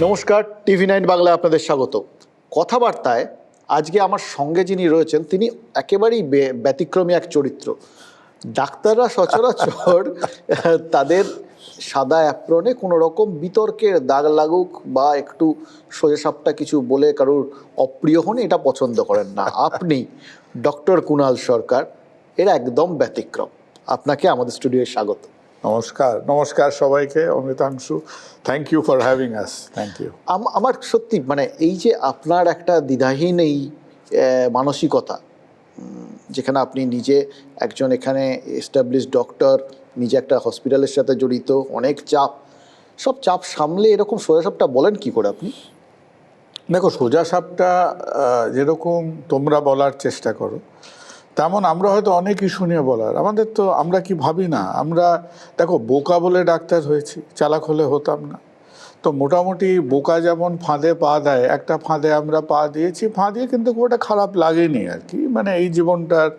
নমস্কার, টিভি9 বাংলায় আপনাদের স্বাগত। কথাবার্তায় আজকে আমার সঙ্গে যিনি রয়েছেন তিনি একেবারেই ব্যতিক্রমী এক চরিত্র। ডাক্তাররা সচরাচর তাদের সাদা অ্যাপ্রনে কোনো রকম বিতর্কের দাগ লাগুক বা একটু সোজাসাপটা কিছু বলে কারোর অপ্রিয় হন এটা পছন্দ করেন না। আপনি ডক্টর কুণাল সরকার এর একদম ব্যতিক্রম। আপনাকে আমাদের স্টুডিওয়ে স্বাগত। নমস্কার নমস্কার সবাইকে। Amritanshu, thank you for having us. Thank you. আমার সত্যি মানে এই যে আপনার একটা দ্বিধাহীন এই মানসিকতা, যেখানে আপনি নিজে একজন এখানে এস্টাবলিশড ডক্টর, নিজে একটা হসপিটালের সাথে জড়িত, অনেক চাপ, সব চাপ সামলে এরকম সোজাসাপটা বলেন কি করে আপনি? দেখো, সোজাসাপটা যেরকম তোমরা বলার চেষ্টা করো তেমন আমরা হয়তো অনেক ইস্যু নিয়ে বলার, আমাদের তো আমরা কি ভাবি না, আমরা দেখো বোকা বলে ডাক্তার হয়েছি, চালাক হলে হতাম না। তো মোটামুটি বোকা যেমন ফাঁদে পা দেয়, একটা ফাঁদে আমরা পা দিয়েছি, ফাঁদিয়ে কিন্তু খুব একটা খারাপ লাগেনি আর কি। মানে এই জীবনটার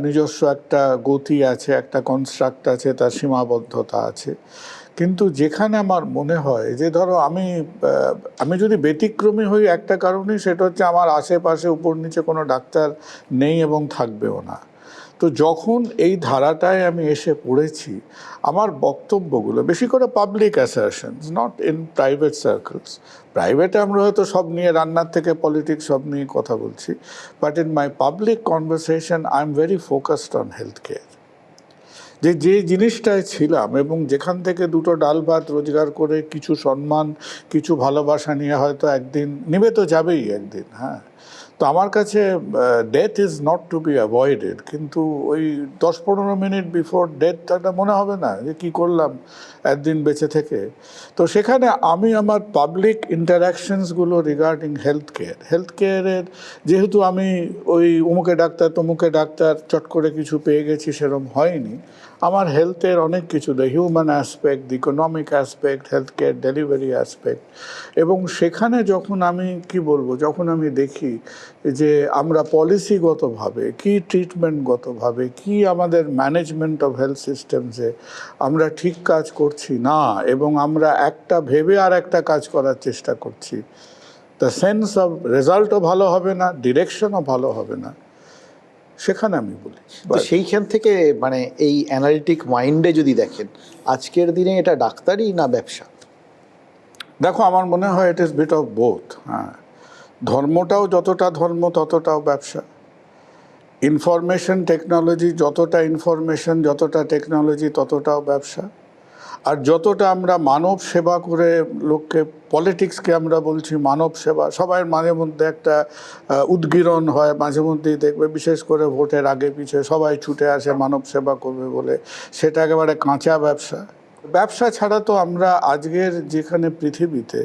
নিজস্ব একটা গতি আছে, একটা কনস্ট্রাক্ট আছে, তার সীমাবদ্ধতা আছে। কিন্তু যেখানে আমার মনে হয় যে ধরো আমি যদি ব্যতিক্রমী হই একটা কারণেই, সেটা হচ্ছে আমার আশেপাশে উপর নিচে কোনো ডাক্তার নেই এবং থাকবেও না। তো যখন এই ধারাটায় আমি এসে পড়েছি, আমার বক্তব্যগুলো বেশি করে public assertions, not in private circles. প্রাইভেটে আমরা হয়তো সব নিয়ে, রান্নার থেকে পলিটিক্স সব নিয়ে কথা বলছি, but in my public conversation I am very focused on health care. যে জিনিসটায় ছিলাম এবং যেখান থেকে দুটো ডাল ভাত রোজগার করে কিছু সম্মান, কিছু ভালোবাসা নিয়ে হয়তো একদিন নিবে, তো যাবেই একদিন। হ্যাঁ, তো আমার কাছে death is not to be avoided, কিন্তু ওই 10-15 মিনিট বিফোর ডেথ একটা মনে হবে না যে কী করলাম একদিন বেঁচে থেকে। তো সেখানে আমি আমার পাবলিক ইন্টারাকশনসগুলো রিগার্ডিং হেলথ কেয়ারের, যেহেতু আমি ওই অমুকে ডাক্তার তমুকে ডাক্তার চট করে কিছু পেয়ে গেছি সেরকম হয়নি। আমার হেলথের অনেক কিছু, the human aspect, the economic aspect, health care delivery aspect. এবং সেখানে যখন আমি যখন আমি দেখি যে আমরা পলিসিগতভাবে কি, ট্রিটমেন্টগতভাবে কি, আমাদের ম্যানেজমেন্ট অফ হেলথ সিস্টেমসে আমরা ঠিক কাজ করছি না, এবং আমরা একটা ভেবে আর একটা কাজ করার চেষ্টা করছি, দ্য সেন্স অফ রেজাল্টও ভালো হবে না, ডিরেকশনও ভালো হবে না, সেখানে আমি বলি। তো সেইখান থেকে মানে এই অ্যানালিটিক মাইন্ডে যদি দেখেন, আজকের দিনে এটা ডাক্তারি না ব্যবসা? দেখো, আমার মনে হয় it is bit of both. হ্যাঁ, ধর্মটাও যতটা ধর্ম ততটাও ব্যবসা। ইনফরমেশন টেকনোলজি যতটা টেকনোলজি ততটাও ব্যবসা। আর যতটা আমরা মানব সেবা করে লোককে, পলিটিক্সকে আমরা বলছি মানব সেবা, সবাই মাঝে মধ্যে একটা উদ্গীরণ হয়, মাঝে মধ্যেই দেখবে বিশেষ করে ভোটের আগে পিছে সবাই ছুটে আসে মানব সেবা করবে বলে, সেটা একেবারে কাঁচা ব্যবসা। ব্যবসা ছাড়া তো আমরা আজকের যেখানে পৃথিবীতে,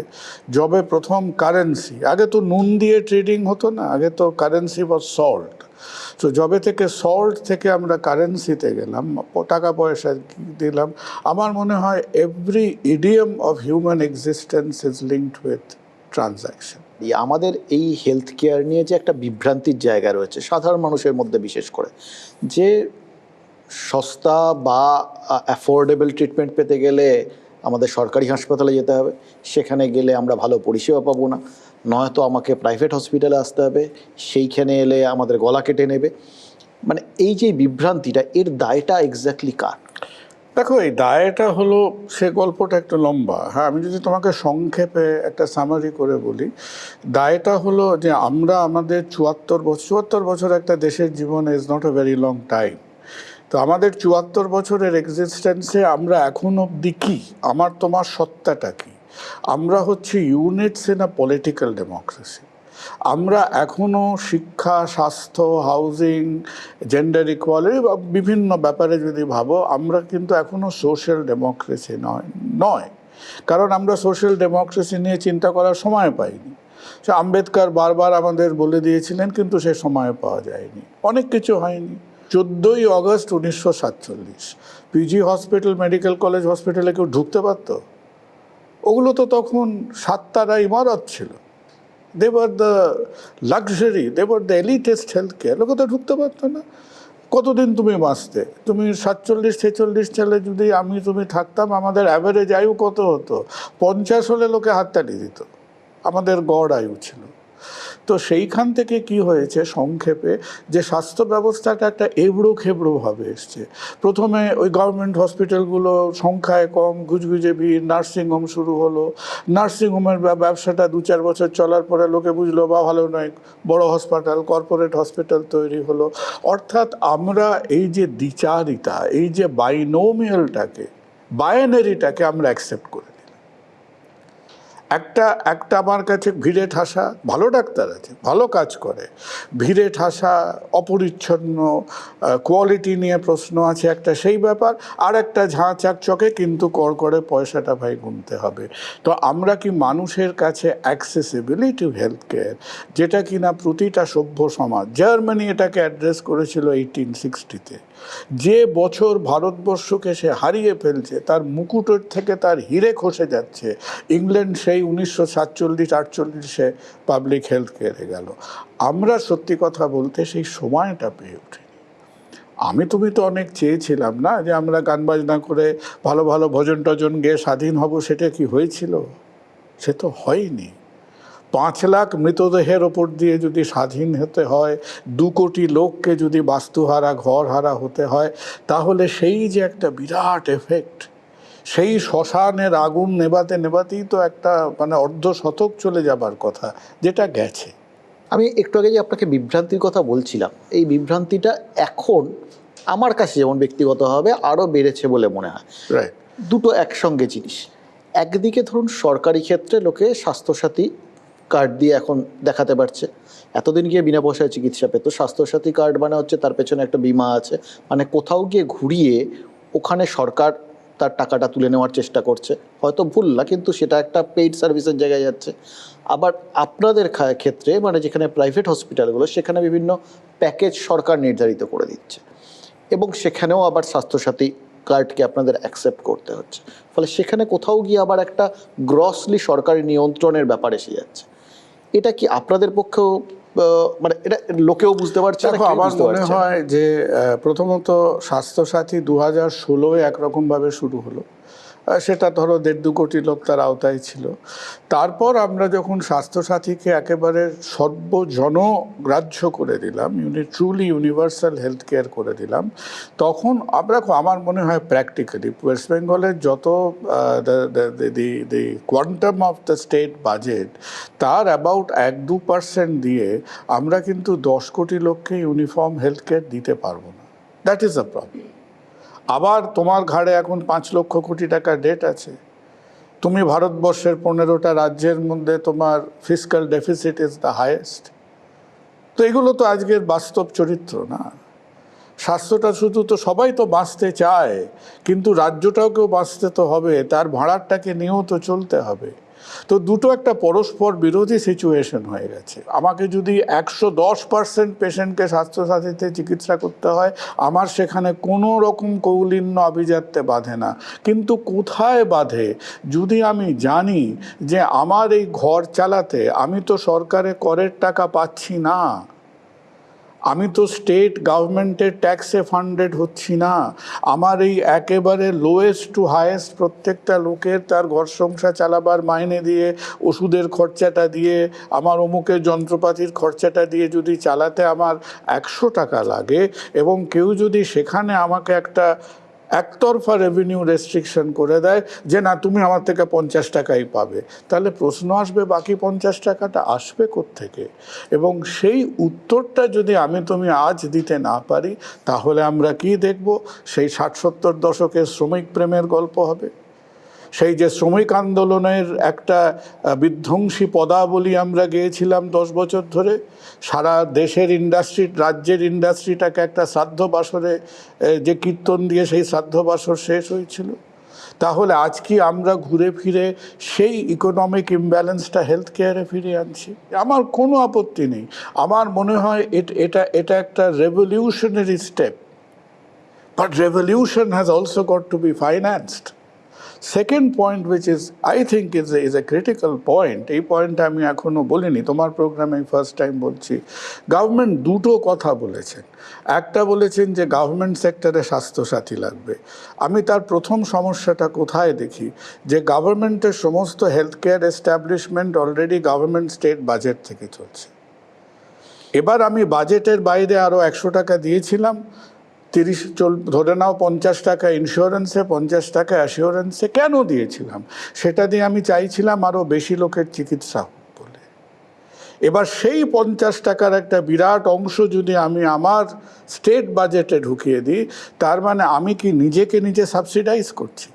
যবে প্রথম কারেন্সি, আগে তো নুন দিয়ে ট্রেডিং হতো না, আগে তো কারেন্সি ওয়াজ সল্ট। তো যবে থেকে সল্ট থেকে আমরা কারেন্সিতে গেলাম, টাকা পয়সা দিলাম, আমার মনে হয় every idiom of human existence is linked with transaction. আমাদের এই হেলথ কেয়ার নিয়ে যে একটা বিভ্রান্তির জায়গা রয়েছে সাধারণ মানুষের মধ্যে, বিশেষ করে যে সস্তা বা অ্যাফোর্ডেবল ট্রিটমেন্ট পেতে গেলে আমাদের সরকারি হাসপাতালে যেতে হবে, সেখানে গেলে আমরা ভালো পরিষেবা পাবো না, নয়তো আমাকে প্রাইভেট হসপিটালে আসতে হবে, সেইখানে এলে আমাদের গলা কেটে নেবে। মানে এই যে বিভ্রান্তিটা, এর দায়টা এক্স্যাক্টলি কার? দেখো, এই দায়টা হলো, সে গল্পটা একটু লম্বা। হ্যাঁ, আমি যদি তোমাকে সংক্ষেপে একটা সামারি করে বলি, দায়টা হলো যে আমরা আমাদের 74 বছর একটা দেশের জীবন is not a very long time. তো আমাদের 74 বছরের এক্সিস্টেন্সে আমরা এখন অবধি কি, আমার তোমার সত্তাটা কি? আমরা হচ্ছে units in a political democracy. আমরা এখনও শিক্ষা, স্বাস্থ্য, হাউজিং, জেন্ডার ইকুয়ালিটি বা বিভিন্ন ব্যাপারে যদি ভাবো, আমরা কিন্তু এখনও সোশ্যাল ডেমোক্রেসি নয়। কারণ আমরা সোশ্যাল ডেমোক্রেসি নিয়ে চিন্তা করার সময় পাইনি। সে আম্বেদকর বারবার আমাদের বলে দিয়েছিলেন, কিন্তু সে সময় পাওয়া যায়নি, অনেক কিছু হয়নি। 14ই August 1947 PG hospital, medical college হসপিটালে কেউ ঢুকতে পারত? ওগুলো তো তখন 7 তারা ইমারত ছিল। They were the luxury, they were the elitest health care, লোকে তো ঢুকতে পারতো না। কতদিন তুমি বাঁচতে? তুমি 47-46 সালে যদি তুমি থাকতাম, আমাদের অ্যাভারেজ আয়ু কত হতো? 50 হলে লোকে হাততালি দিত, আমাদের গড় আয়ু ছিল। তো সেইখান থেকে কি হয়েছে সংক্ষেপে, যে স্বাস্থ্য ব্যবস্থাটা একটা এবড়ো খেবড়োভাবে এসছে। প্রথমে ওই গভর্নমেন্ট হসপিটালগুলো সংখ্যায় কম, গুজগুজে ভিড়, নার্সিংহোম শুরু হলো। নার্সিংহোমের ব্যবসাটা 2-4 বছর চলার পরে লোকে বুঝলো বা ভালো নয়, বড় হসপিটাল, কর্পোরেট হসপিটাল তৈরি হলো। অর্থাৎ আমরা এই যে দ্বিচারিতা, এই যে বাইনোমিয়ালটাকে, বাইনারিটাকে আমরা অ্যাকসেপ্ট করি। একটা আমার কাছে ভিড়ে ঠাসা, ভালো ডাক্তার আছে, ভালো কাজ করে, ভিড়ে ঠাসা, অপরিচ্ছন্ন, কোয়ালিটি নিয়ে প্রশ্ন আছে একটা, সেই ব্যাপার। আর একটা ঝাঁ চাকচকে কিন্তু করে পয়সাটা ভাই গুনতে হবে। তো আমরা কি মানুষের কাছে অ্যাক্সেসিবিলিটি হেলথ কেয়ার, যেটা কিনা প্রতিটা সভ্য সমাজ, জার্মানি এটাকে অ্যাড্রেস করেছিল 1860-তে, যে বছর ভারতবর্ষকে সে হারিয়ে ফেলছে, তার মুকুটের থেকে তার হিরে খসে যাচ্ছে, ইংল্যান্ড সেই 1947-48-এ পাবলিক হেলথ কেয়ারে গেল। আমরা সত্যি কথা বলতে সেই সময়টা পেয়ে উঠিনি। তুমি তো অনেক চেয়েছিলাম না যে আমরা গান বাজনা করে ভালো ভালো ভজন টজন গেয়ে স্বাধীন হব, সেটা কি হয়েছিল? সে তো হয়নি। 5 লাখ মৃতদেহের ওপর দিয়ে যদি স্বাধীন হতে হয়, 2 কোটি লোককে যদি বাস্তুহারা, ঘরহারা হতে হয়, তাহলে সেই যে একটা বিরাট এফেক্ট, সেই শ্মশানের আগুন নেভাতে নেভাতেই তো একটা অর্ধশতক চলে যাবার কথা, যেটা গেছে। আমি একটু আগে যে আপনাকে বিভ্রান্তির কথা বলছিলাম, এই বিভ্রান্তিটা এখন আমার কাছে যেমন ব্যক্তিগতভাবে আরও বেড়েছে বলে মনে হয়। রাইট। দুটো একসঙ্গে জিনিস। একদিকে ধরুন সরকারি ক্ষেত্রে লোকে স্বাস্থ্যসাথী কার্ড দিয়ে এখন দেখাতে পারছে, এতদিন গিয়ে বিনা পয়সায় চিকিৎসা পেত। স্বাস্থ্যসাথী কার্ড মানে হচ্ছে তার পেছনে একটা বিমা আছে, মানে কোথাও গিয়ে ঘুরিয়ে ওখানে সরকার তার টাকাটা তুলে নেওয়ার চেষ্টা করছে, হয়তো ভুল না, কিন্তু সেটা একটা পেইড সার্ভিসের জায়গায় যাচ্ছে। আবার আপনাদের ক্ষেত্রে মানে যেখানে প্রাইভেট হসপিটালগুলো, সেখানে বিভিন্ন প্যাকেজ সরকার নির্ধারিত করে দিচ্ছে, এবং সেখানেও আবার স্বাস্থ্যসাথী কার্ডকে আপনাদের অ্যাকসেপ্ট করতে হচ্ছে। ফলে সেখানে কোথাও গিয়ে আবার একটা গ্রসলি সরকারি নিয়ন্ত্রণের ব্যাপার এসে যাচ্ছে। এটা কি আপনাদের পক্ষেও মানে এটা লোকেও বুঝতে পারছে? দেখো, আমার মনে হয় যে প্রথমত স্বাস্থ্যসাথী 2016-এ একরকমভাবে শুরু হলো, সেটা ধরো 1.5-2 কোটি লোক তার আওতায় ছিল। তারপর আমরা যখন স্বাস্থ্যসাথীকে একেবারে সর্বজনগ্রাহ্য করে দিলাম, ট্রুলি ইউনিভার্সাল হেলথ কেয়ার করে দিলাম, তখন আমার মনে হয় প্র্যাকটিক্যালি ওয়েস্ট বেঙ্গলের যত the quantum of the state budget, তার অ্যাবাউট 1-2% দিয়ে আমরা কিন্তু 10 কোটি লোককে ইউনিফর্ম হেলথ কেয়ার দিতে পারবো না। That is the problem. আবার তোমার ঘাড়ে এখন 5 লক্ষ কোটি টাকার ডেট আছে। তুমি ভারতবর্ষের 15টা রাজ্যের মধ্যে তোমার fiscal deficit is the highest. তো এগুলো তো আজকের বাস্তব চরিত্র না। স্বাস্থ্যটা শুধু তো সবাই তো বাঁচতে চায়, কিন্তু রাজ্যটাকেও বাঁচতে তো হবে, তার ভাড়াটাকে নিয়েও তো চলতে হবে। তো দুটো একটা পরস্পর বিরোধী সিচুয়েশন হয়ে গেছে। আমাকে যদি 110% পেশেন্টকে স্বাস্থ্যসাথীতে চিকিৎসা করতে হয়, আমার সেখানে কোনো রকম কৌলিন্য আভিজাত্যে বাধে না। কিন্তু কোথায় বাধে? যদি আমি জানি যে আমার এই ঘর চালাতে আমি তো সরকারের করের টাকা পাচ্ছি না, আমি তো স্টেট গভর্নমেন্টের ট্যাক্সে ফান্ডেড হচ্ছি না, আমার এই একেবারে লোয়েস্ট টু হাইয়েস্ট প্রত্যেকটা লোকের তার ঘর সংসার চালাবার মাইনে দিয়ে, ওষুধের খরচাটা দিয়ে, আমার অমুকের যন্ত্রপাতির খরচাটা দিয়ে যদি চালাতে আমার 100 টাকা লাগে, এবং কেউ যদি সেখানে আমাকে একটা একতরফা রেভিনিউ রেস্ট্রিকশন করে দেয় যে না, তুমি আমার থেকে 50 টাকাই পাবে, তাহলে প্রশ্ন আসবে বাকি 50 টাকাটা আসবে কোত্থেকে? এবং সেই উত্তরটা যদি তুমি আজ দিতে না পারি, তাহলে আমরা কি দেখব? সেই 60-70 দশকের শ্রমিক প্রেমের গল্প হবে। সেই যে শ্রমিক আন্দোলনের একটা বিধ্বংসী পদাবলী আমরা গেয়েছিলাম 10 বছর ধরে, সারা দেশের ইন্ডাস্ট্রি, রাজ্যের ইন্ডাস্ট্রিটাকে একটা শ্রাদ্ধ বাসরে যে কীর্তন দিয়ে সেই শ্রাদ্ধ বাসর শেষ হয়েছিল। তাহলে আজ কি আমরা ঘুরে ফিরে সেই ইকোনমিক ইমব্যালেন্সটা হেলথ কেয়ারে ফিরে আনছি? আমার কোনো আপত্তি নেই। আমার মনে হয় এটা একটা revolutionary step, but revolution has also got to be financed. Second point which is I think is a critical point, এই পয়েন্টটা আমি এখনও বলিনি, তোমার প্রোগ্রামে ফার্স্ট টাইম বলছি। গভর্নমেন্ট দুটো কথা বলেছেন। একটা বলেছেন যে গভর্নমেন্ট সেক্টরে স্বাস্থ্যসাথী লাগবে। আমি তার প্রথম সমস্যাটা কোথায় দেখি, যে গভর্নমেন্টের সমস্ত health care establishment already government state budget থেকে চলছে। এবার আমি বাজেটের বাইরে আরও 100 টাকা দিয়েছিলাম, ধরে নাও 50 টাকা ইন্স্যুরেন্সে, 50 টাকা অ্যাসিওরেন্সে। কেন দিয়েছিলাম? সেটা দিয়ে আমি চাইছিলাম আরও বেশি লোকের চিকিৎসা হোক বলে। এবার সেই 50 টাকার একটা বিরাট অংশ যদি আমি আমার স্টেট বাজেটে ঢুকিয়ে দিই, তার মানে আমি কি নিজেকে নিজে সাবসিডাইজ করছি?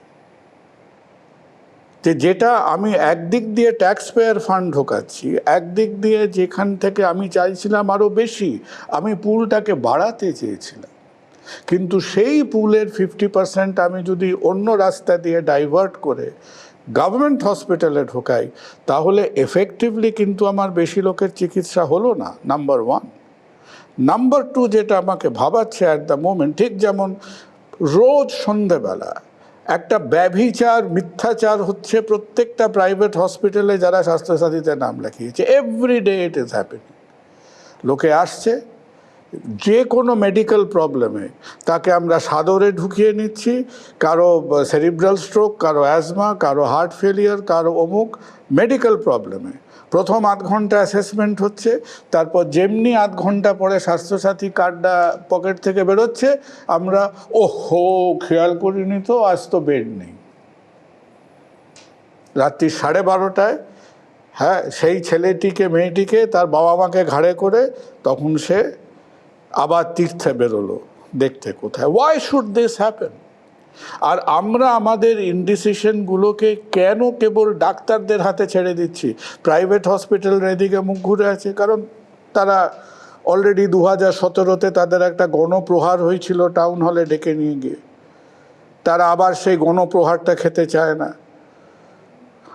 যেটা আমি একদিক দিয়ে ট্যাক্স পেয়ার ফান্ড ঢোকাচ্ছি, একদিক দিয়ে যেখান থেকে আমি চাইছিলাম আরও বেশি, আমি পুলটাকে বাড়াতে চেয়েছিলাম। কিন্তু সেই পুলের 50% আমি যদি অন্য রাস্তা দিয়ে ডাইভার্ট করে গভর্নমেন্ট হসপিটালে ঢোকাই, তাহলে এফেক্টিভলি কিন্তু আমার বেশি লোকের চিকিৎসা হলো না, নাম্বার ওয়ান। নাম্বার টু, যেটা আমাকে ভাবাচ্ছে অ্যাট দ্য মোমেন্ট, ঠিক যেমন রোজ সন্ধেবেলা একটা ব্যভিচার, মিথ্যাচার হচ্ছে প্রত্যেকটা প্রাইভেট হসপিটালে যারা স্বাস্থ্যসাথীতে নাম লেখিয়েছে, এভরিডে ইট ইজ হ্যাপেনিং। লোকে আসছে যে কোনো মেডিকেল প্রবলেমে, তাকে আমরা সাদরে ঢুকিয়ে নিচ্ছি, কারো সেরিব্রাল স্ট্রোক, কারো অ্যাজমা, কারো হার্ট ফেলিয়ার, কারো অমুক মেডিকেল প্রবলেমে প্রথম আধ ঘন্টা অ্যাসেসমেন্ট হচ্ছে, তারপর যেমনি আধ ঘন্টা পরে স্বাস্থ্যসাথী কার্ডটা পকেট থেকে বেরোচ্ছে, আমরা ওহো খেয়াল করিনি তো, আজ তো বেড নেই। রাত্রি 12:30টায়, হ্যাঁ, সেই ছেলেটিকে মেয়েটিকে তার বাবা মাকে ঘাড়ে করে তখন সে আবার তীর্থে বেরোলো দেখতে কোথায়। Why should this happen? আর আমরা আমাদের ইনডিসিশনগুলোকে কেন কেবল ডাক্তারদের হাতে ছেড়ে দিচ্ছি? প্রাইভেট হসপিটালের এদিকে মুখ ঘুরে আছে, কারণ তারা অলরেডি 2017-তে তাদের একটা গণপ্রহার হয়েছিল টাউন হলে ডেকে নিয়ে গিয়ে। তারা আবার সেই গণপ্রহারটা খেতে চায় না।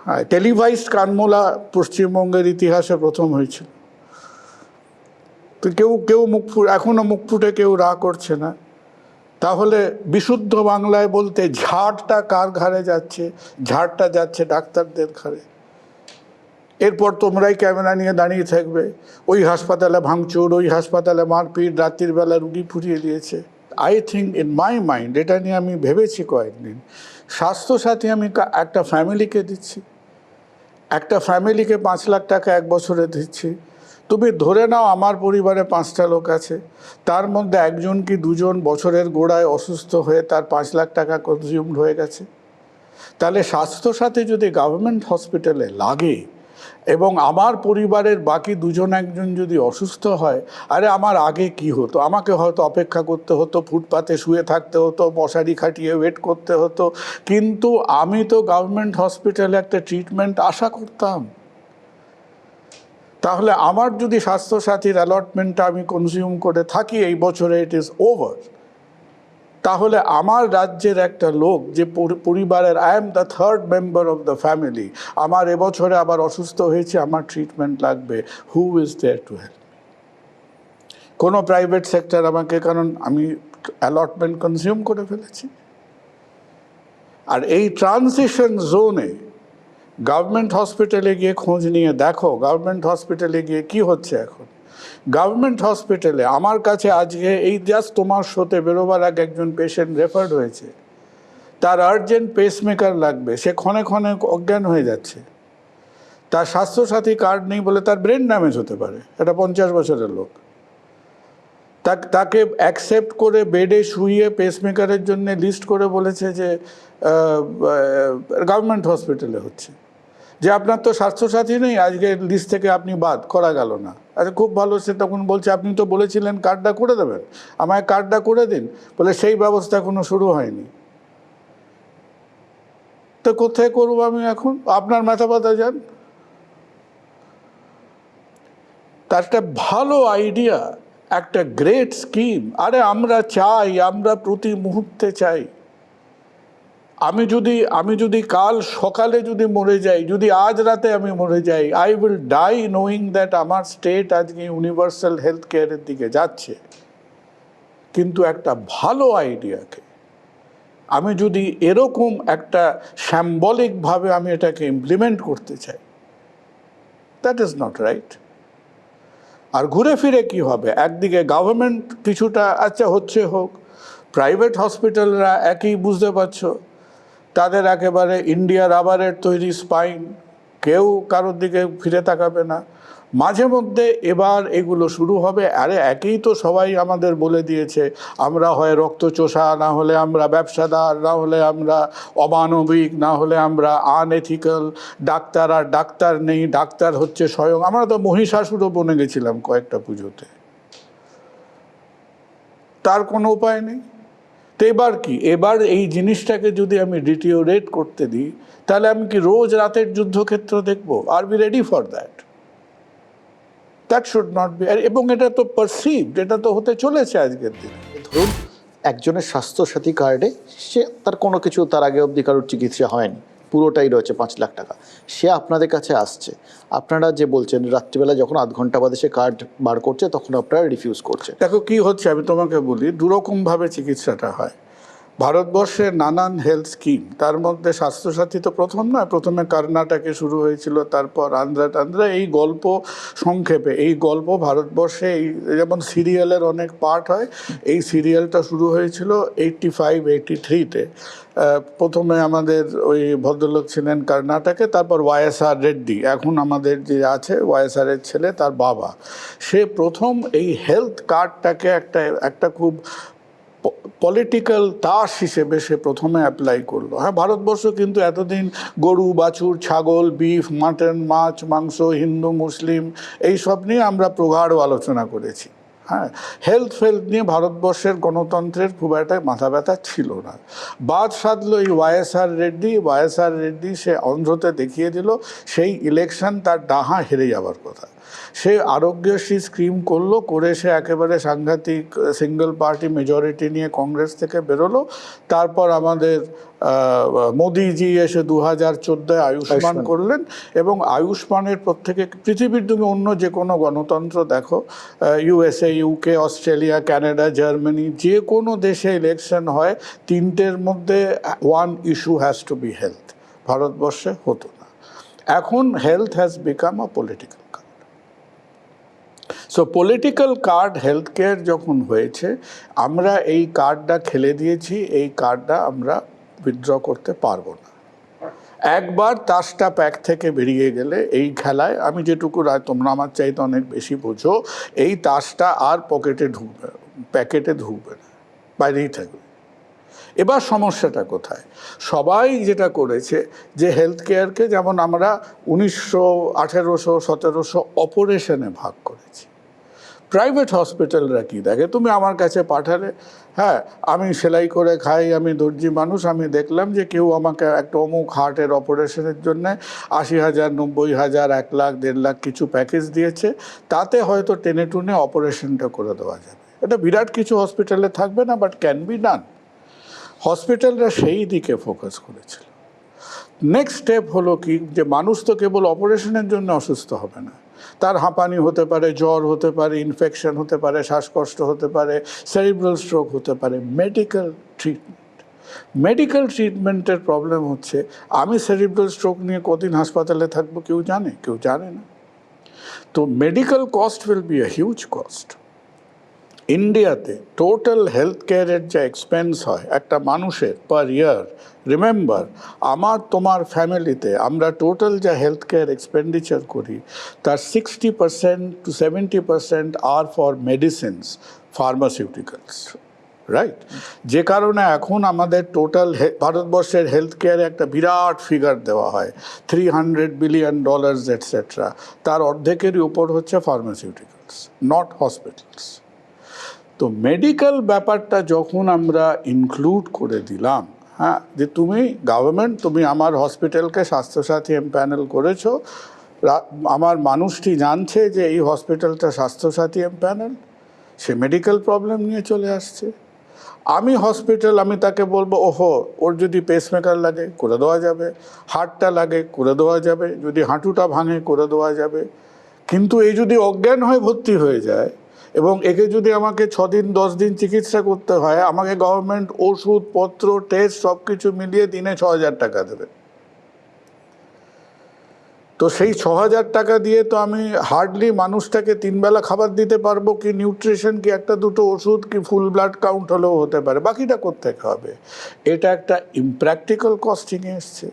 হ্যাঁ, টেলিভাইজড কানমোলা পশ্চিমবঙ্গের ইতিহাসে প্রথম হয়েছিল। তো কেউ এখনও মুখ ফুটে কেউ করছে না। তাহলে বিশুদ্ধ বাংলায় বলতে ঝাড়টা কার ঘাড়ে যাচ্ছে? ঝাড়টা যাচ্ছে ডাক্তারদের ঘাড়ে। এরপর তোমরাই ক্যামেরা নিয়ে দাঁড়িয়ে থাকবে, ওই হাসপাতালে ভাঙচুর, ওই হাসপাতালে মারপিট, রাত্রির বেলা রুগী ফুরিয়ে দিয়েছে। I think in my mind, এটা নিয়ে আমি ভেবেছি কয়েকদিন, স্বাস্থ্যসাথী আমি একটা ফ্যামিলিকে দিচ্ছি, একটা ফ্যামিলিকে 5 লাখ টাকা এক বছরে দিচ্ছি। তুমি ধরে নাও আমার পরিবারে 5টা লোক আছে, তার মধ্যে একজন কি দুজন বছরের গোড়ায় অসুস্থ হয়ে তার 5 লাখ টাকা কনজিউমড হয়ে গেছে। তাহলে স্বাস্থ্যসাথী যদি গভর্নমেন্ট হসপিটালে লাগে এবং আমার পরিবারের বাকি দুজন একজন যদি অসুস্থ হয়, আরে আমার আগে কি হতো? আমাকে হয়তো অপেক্ষা করতে হতো, ফুটপাতে শুয়ে থাকতে হতো, মশারি খাটিয়ে ওয়েট করতে হতো, কিন্তু আমি তো গভর্নমেন্ট হসপিটালে একটা ট্রিটমেন্ট আশা করতাম। তাহলে আমার যদি স্বাস্থ্যসাথীর অ্যালটমেন্টটা আমি কনজিউম করে থাকি এই বছরে, ইট ইজ ওভার, তাহলে আমার রাজ্যের একটা লোক যে পরিবারের, I am the third member of the family, আমার এবছরে আবার অসুস্থ হয়েছে, আমার ট্রিটমেন্ট লাগবে, who is there to help? কোনো প্রাইভেট সেক্টর আমাকে, কারণ আমি অ্যালটমেন্ট কনজিউম করে ফেলেছি। আর এই ট্রানজিশন জোনে গভর্নমেন্ট হসপিটালে গিয়ে খোঁজ নিয়ে দেখো, গভর্নমেন্ট হসপিটালে গিয়ে কি হচ্ছে এখন। গভর্নমেন্ট হসপিটালে আমার কাছে আজকে এই জাস্ট তোমার শোতে বেরোবার আগে একজন পেশেন্ট রেফার্ড হয়েছে, তার আর্জেন্ট পেসমেকার লাগবে, সে ক্ষণে ক্ষণে অজ্ঞান হয়ে যাচ্ছে, তার স্বাস্থ্যসাথী কার্ড নেই বলে তার ব্রেন ড্যামেজ হতে পারে, এটা 50 বছরের লোক। তাকে অ্যাকসেপ্ট করে বেডে শুইয়ে পেসমেকারের জন্য লিস্ট করে বলেছে যে গভর্নমেন্ট হসপিটালে হচ্ছে, যে আপনার তো স্বাস্থ্যসাথী নেই, আজকে লিস্ট থেকে আপনি বাদ করা গেল না। আচ্ছা খুব ভালো, সে তখন বলছে আপনি তো বলেছিলেন কার্ডটা করে দেবেন, আমায় কার্ডটা করে দিন, বলে সেই ব্যবস্থা এখনো শুরু হয়নি। তো কোথায় করবো আমি এখন? আপনার মাথা ব্যথা যান। তার একটা ভালো আইডিয়া, একটা গ্রেট স্কিম, আরে আমরা চাই, আমরা প্রতি মুহূর্তে চাই। আমি যদি কাল সকালে যদি মরে যাই, যদি আজ রাতে আমি মরে যাই, I will die knowing that আমার স্টেট আজকে ইউনিভার্সাল হেলথ কেয়ারের দিকে যাচ্ছে। কিন্তু একটা ভালো আইডিয়াকে আমি যদি এরকম একটা স্যাম্বলিকভাবে আমি এটাকে ইমপ্লিমেন্ট করতে চাই, দ্যাট ইজ নট রাইট। আর ঘুরে ফিরে কি হবে, একদিকে গভর্নমেন্ট কিছুটা আচ্ছা হচ্ছে হোক, প্রাইভেট হসপিটালরা একই, বুঝতে পারছো, তাদের একেবারে ইন্ডিয়া রাবারের তৈরি স্পাইন, কেউ কারোর দিকে ফিরে তাকাবে না। মাঝে মধ্যে এবার এগুলো শুরু হবে, আরে একই তো সবাই আমাদের বলে দিয়েছে, আমরা হয় রক্তচোষা, না হলে আমরা ব্যবসাদার, না হলে আমরা অমানবিক, না হলে আমরা আনএথিক্যাল, ডাক্তার আর ডাক্তার নেই, ডাক্তার হচ্ছে স্বয়ং। আমরা তো মহিষাসুরও বনে গেছিলাম কয়েকটা পুজোতে, তার কোনো উপায় নেই। তো এবার কি, এবার এই জিনিসটাকে যদি আমি ডিটিওরেট করতে দিই, তাহলে আমি কি রোজ রাতের যুদ্ধক্ষেত্র দেখবো? আর be ready for that? That should not be. এবং এটা তো পারসিভড, এটা তো হতে চলেছে আজকের দিনে। ধরুন একজনের স্বাস্থ্যসাথী কার্ডে সে তার কোনো কিছু তার আগে অবধি কারোর চিকিৎসা হয়নি, পুরোটাই রয়েছে 5 লাখ টাকা, সে আপনাদের কাছে আসছে, আপনারা যে বলছেন রাত্রিবেলা যখন আধ ঘন্টা বাদে সে কার্ড বার করছে তখন আপনারা রিফিউজ করছেন। দেখো কি হচ্ছে, আমি তোমাকে বলি, দুরকমভাবে চিকিৎসাটা হয় ভারতবর্ষে। নানান হেলথ স্কিম, তার মধ্যে স্বাস্থ্যসাথী তো প্রথম নয়, প্রথমে কর্ণাটকে শুরু হয়েছিল, তারপর আন্ধ্রা। এই গল্প সংক্ষেপে, এই গল্প ভারতবর্ষে এই যেমন সিরিয়ালের অনেক পার্ট হয়, এই সিরিয়ালটা শুরু হয়েছিল 85-83-তে। প্রথমে আমাদের ওই ভদ্রলোক ছিলেন কর্ণাটকে, তারপর ওয়াইএসআর রেড্ডি, এখন আমাদের যে আছে ওয়াইএসআরের ছেলে, তার বাবা, সে প্রথম এই হেলথ কার্ডটাকে একটা খুব পলিটিক্যাল তাস হিসেবে সে প্রথমে অ্যাপ্লাই করলো। হ্যাঁ, ভারতবর্ষ কিন্তু এতদিন গরু, বাছুর, ছাগল, বিফ, মাটন, মাছ, মাংস, হিন্দু, মুসলিম এইসব নিয়ে আমরা প্রগাঢ় আলোচনা করেছি। হ্যাঁ, হেলথ নিয়ে ভারতবর্ষের গণতন্ত্রের খুব একটা মাথা ব্যথা ছিল না। বাদ সাধলো এই ওয়াইএসআর রেড্ডি, সে অন্ধ্রতে দেখিয়ে দিল, সেই ইলেকশন তার ডাহা হেরে যাওয়ার কথা। সে আরোগ্যশ্রী স্কিম করলো, করে সে একেবারে সাংঘাতিক সিঙ্গল পার্টি মেজরিটি নিয়ে কংগ্রেস থেকে বেরোলো। তারপর আমাদের মোদিজি এসে 2014-এ আয়ুষ্মান করলেন, এবং আয়ুষ্মানের প্রত্যেকে, পৃথিবীর তুমি অন্য যে কোনো গণতন্ত্র দেখো, USA, UK, Australia, Canada, Germany, যে কোনো দেশে ইলেকশন হয়, 3টের মধ্যে one issue has to be health. ভারতবর্ষে হতো না। এখন health has become a political. So political card health care যখন হয়েছে, আমরা এই কার্ডটা খেলে দিয়েছি, এই কার্ডটা আমরা উইথড্র করতে পারবো না। একবার তাসটা প্যাক থেকে বেরিয়ে গেলে এই খেলায়, আমি যেটুকু তোমরা আমার চাইতে অনেক বেশি বোঝো, এই তাসটা আর প্যাকেটে ঢুকবে না, বাইরেই থাকবে। এবার সমস্যাটা কোথায়? সবাই যেটা করেছে যে হেলথ কেয়ারকে, যেমন আমরা 1800-1700 অপারেশনে ভাগ করেছি। প্রাইভেট হসপিটালরা কি দেখে, তুমি আমার কাছে পাঠালে, হ্যাঁ আমি সেলাই করে খাই, আমি দর্জি মানুষ, আমি দেখলাম যে কেউ আমাকে একটা অমুক হার্টের অপারেশনের জন্য 80,000, 90,000, 1 লাখ, 1.5 লাখ কিছু প্যাকেজ দিয়েছে, তাতে হয়তো টেনে টুনে অপারেশনটা করে দেওয়া যাবে। এটা বিরাট কিছু হসপিটালে থাকবে না, বাট ক্যান বি ডান। হসপিটালরা সেই দিকে ফোকাস করেছিল। নেক্সট স্টেপ হলো কি, যে মানুষ তো কেবল অপারেশনের জন্য অসুস্থ হবে না, তার হাঁপানি হতে পারে, জ্বর হতে পারে, ইনফেকশন হতে পারে, শ্বাসকষ্ট হতে পারে, সেরিব্রাল স্ট্রোক হতে পারে। মেডিকেল ট্রিটমেন্টের প্রবলেম হচ্ছে, আমি সেরিব্রাল স্ট্রোক নিয়ে কদিন হাসপাতালে থাকবো কেউ জানে? কেউ জানে না। তো medical cost will be a huge cost. ইন্ডিয়াতে টোটাল হেলথ কেয়ারের যা এক্সপেন্স হয় একটা মানুষের পার ইয়ার, রিমেম্বার, আমার তোমার ফ্যামিলিতে আমরা টোটাল যা হেলথ কেয়ার এক্সপেন্ডিচার করি, তার 60% to 70% আর ফর মেডিসিনস, ফার্মাসিউটিক্যালস, রাইট? যে কারণে এখন আমাদের টোটাল ভারতবর্ষের হেলথ কেয়ারে একটা বিরাট ফিগার দেওয়া হয়, $300 billion এটসেট্রা, তার অর্ধেকেরই উপর হচ্ছে ফার্মাসিউটিক্যালস, নট হসপিটালস। তো মেডিকেল ব্যাপারটা যখন আমরা ইনক্লুড করে দিলাম, হ্যাঁ, যে তুমি গভর্নমেন্ট, তুমি আমার হসপিটালকে স্বাস্থ্যসাথী এমপ্যানেল করেছো, আমার মানুষটি জানছে যে এই হসপিটালটা স্বাস্থ্যসাথী এমপ্যানেল, সে মেডিকেল প্রবলেম নিয়ে চলে আসছে। আমি হসপিটাল, আমি তাকে বলবো, ওহো, ওর যদি পেসমেকার লাগে করে দেওয়া যাবে, হার্টটা লাগে করে দেওয়া যাবে, যদি হাঁটুটা ভাঙে করে দেওয়া যাবে। কিন্তু এই যদি অজ্ঞান হয়ে ভর্তি হয়ে যায়, এবং একে যদি আমাকে 6 দিন 10 দিন চিকিৎসা করতে হয়, আমাকে গভর্নমেন্ট ওষুধপত্র টেস্ট সব কিছু মিলিয়ে দিনে 6,000 টাকা দেবে। তো সেই 6,000 টাকা দিয়ে তো আমি হার্ডলি মানুষটাকে 3 বেলা খাবার দিতে পারবো, কি নিউট্রিশন, কি একটা দুটো ওষুধ, কি ফুল ব্লাড কাউন্ট হলেও হতে পারে, বাকিটা কোত্থেকে হবে? এটা একটা ইমপ্র্যাকটিক্যাল কস্টিংয়ে এসছে।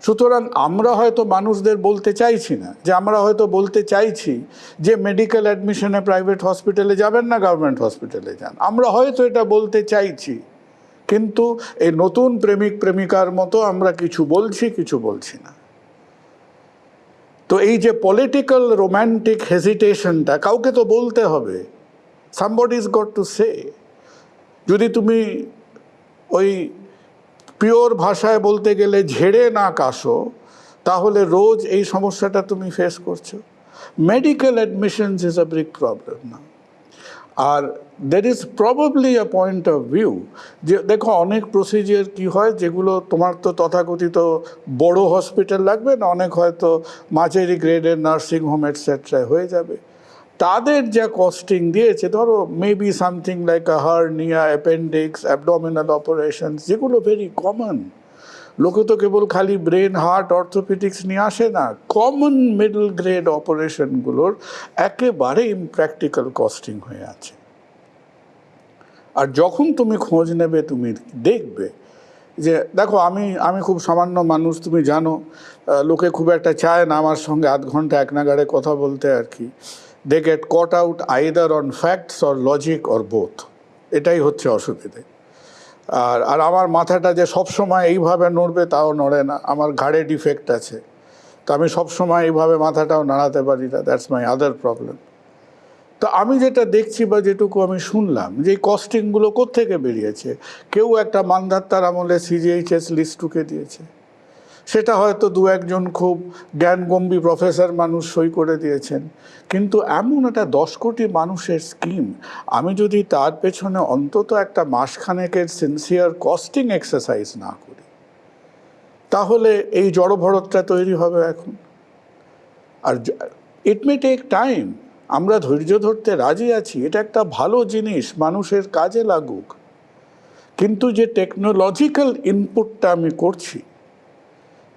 সুতরাং আমরা হয়তো মানুষদের বলতে চাইছি না, যে আমরা হয়তো বলতে চাইছি যে মেডিকেল অ্যাডমিশনে প্রাইভেট হসপিটালে যাবেন না, গভর্নমেন্ট হসপিটালে যান। আমরা হয়তো এটা বলতে চাইছি, কিন্তু এই নতুন প্রেমিক প্রেমিকার মতো আমরা কিছু বলছি, কিছু বলছি না। তো এই যে পলিটিক্যাল রোম্যান্টিক হেজিটেশনটা কাউকে তো বলতে হবে, somebody is got to say. যদি তুমি ওই পিওর ভাষায় বলতে গেলে ঝেড়ে না কাশো, তাহলে রোজ এই সমস্যাটা তুমি ফেস করছো। Medical admissions is a big problem না। আর there is probably a point of view যে দেখো অনেক প্রসিজিয়ার কি হয়, যেগুলো তোমার তো তথাকথিত বড় হসপিটাল লাগবে না, অনেক হয়তো মাঝারি গ্রেডের নার্সিং হোম এটসেট্রা হয়ে যাবে। তাদের যা কস্টিং দিয়েছে, ধরো মেবি সামথিং লাইক আ হার্নিয়া, অ্যাপেন্ডিক্স, অ্যাবডোমিনাল অপারেশনস, যেগুলো ভেরি কমন। লোকে তো কেবল খালি ব্রেন, হার্ট, অর্থোপেডিক্স নিয়ে আসে না, কমন মিডল গ্রেড অপারেশনগুলোর একেবারে ইমপ্র্যাকটিক্যাল কস্টিং হয়ে আছে। আর যখন তুমি খোঁজ নেবে, তুমি দেখবে যে দেখো আমি খুব সামান্য মানুষ, তুমি জানো, লোকে খুব একটা চায় না আমার সঙ্গে আধ ঘন্টা এক নাগাড়ে কথা বলতে আর কি। They get caught out either on facts or logic or both. এটাই হচ্ছে অসুবিধে। আর আমার মাথাটা যে সবসময় এইভাবে নড়বে তাও নড়ে না, আমার ঘাড়ে ডিফেক্ট আছে, তো আমি সবসময় এইভাবে মাথাটাও নাড়াতে পারি না, দ্যাটস মাই আদার প্রবলেম। তো আমি যেটা দেখছি বা যেটুকু আমি শুনলাম, যে এই কস্টিংগুলো কোত্থেকে বেরিয়েছে, কেউ একটা মান্ধাত্তার আমলে সিজিএইচএস লিস্ট টুকে দিয়েছে, সেটা হয়তো দু একজন খুব জ্ঞানগম্ভী প্রফেসর মানুষ সই করে দিয়েছেন, কিন্তু এমন একটা 10 কোটি মানুষের স্কিম, আমি যদি তার পেছনে অন্তত একটা মাসখানেকের সিনসিয়ার কস্টিং এক্সারসাইজ না করি, তাহলে এই জড়ভরতটা তৈরি হবে এখন। আর ইট মে টেক টাইম, আমরা ধৈর্য ধরতে রাজি আছি, এটা একটা ভালো জিনিস, মানুষের কাজে লাগুক। কিন্তু যে টেকনোলজিক্যাল ইনপুটটা আমি করছি,